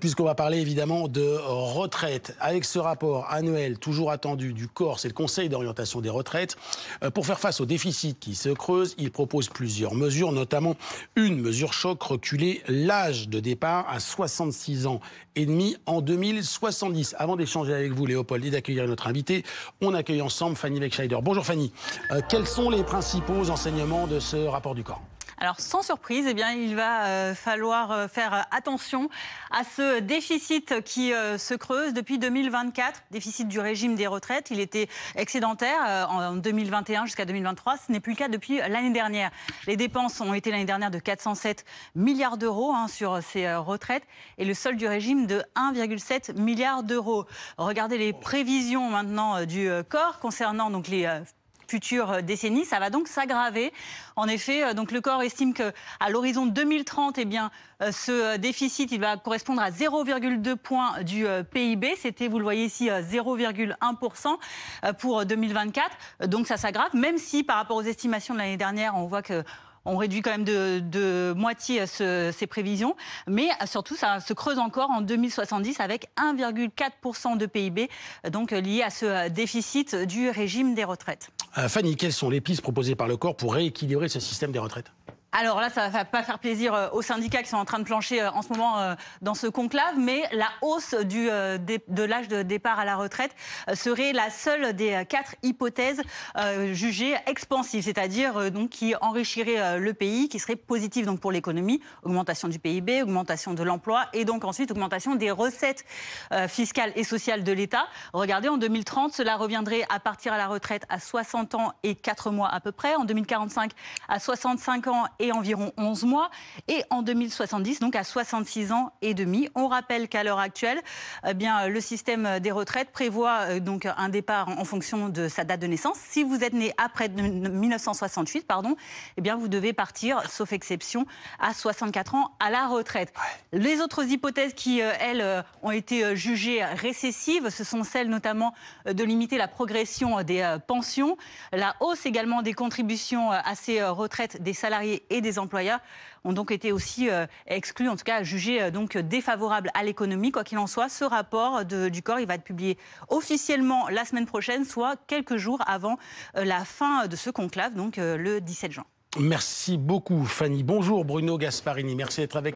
puisqu'on va parler évidemment de retraite. Avec ce rapport annuel toujours attendu du COR, c'est le Conseil d'orientation des retraites, pour faire face au déficit qui se creuse, il propose plusieurs mesures, notamment une mesure choc, reculer l'âge de départ à 66 ans et demi en 2070. Avant d'échanger avec vous, Léopold, et d'accueillir notre invité, on accueille ensemble Fanny Wegscheider. Bonjour Fanny. Quels sont les principaux enseignements de ce rapport du COR ? Alors, sans surprise, eh bien, il va falloir faire attention à ce déficit qui se creuse depuis 2024, déficit du régime des retraites. Il était excédentaire en 2021 jusqu'à 2023. Ce n'est plus le cas depuis l'année dernière. Les dépenses ont été l'année dernière de 407 milliards d'euros sur ces retraites et le solde du régime de 1,7 milliard d'euros. Regardez les prévisions maintenant du COR concernant donc les futures décennies, ça va donc s'aggraver. En effet, donc le COR estime qu'à l'horizon 2030, eh bien, ce déficit il va correspondre à 0,2 points du PIB. C'était, vous le voyez ici, 0,1% pour 2024. Donc ça s'aggrave, même si par rapport aux estimations de l'année dernière, on voit que on réduit quand même de moitié ces prévisions, mais surtout ça se creuse encore en 2070 avec 1,4% de PIB, donc lié à ce déficit du régime des retraites. Fanny, quelles sont les pistes proposées par le COR pour rééquilibrer ce système des retraites ? Alors là, ça ne va pas faire plaisir aux syndicats qui sont en train de plancher en ce moment dans ce conclave, mais la hausse de l'âge de départ à la retraite serait la seule des 4 hypothèses jugées expansives, c'est-à-dire donc qui enrichirait le pays, qui serait positive donc pour l'économie, augmentation du PIB, augmentation de l'emploi et donc ensuite augmentation des recettes fiscales et sociales de l'État. Regardez, en 2030, cela reviendrait à partir à la retraite à 60 ans et 4 mois à peu près, en 2045 à 65 ans et environ 11 mois, et en 2070, donc à 66 ans et demi. On rappelle qu'à l'heure actuelle, eh bien, le système des retraites prévoit donc un départ en fonction de sa date de naissance. Si vous êtes né après 1968, eh bien, vous devez partir, sauf exception, à 64 ans à la retraite. Les autres hypothèses qui, elles, ont été jugées récessives, ce sont celles notamment de limiter la progression des pensions, la hausse également des contributions à ces retraites des salariés et des employeurs ont donc été aussi exclus, en tout cas jugés donc défavorables à l'économie. Quoi qu'il en soit, ce rapport du COR, il va être publié officiellement la semaine prochaine, soit quelques jours avant la fin de ce conclave, donc le 17 juin. Merci beaucoup Fanny. Bonjour Bruno Gasparini, merci d'être avec nous.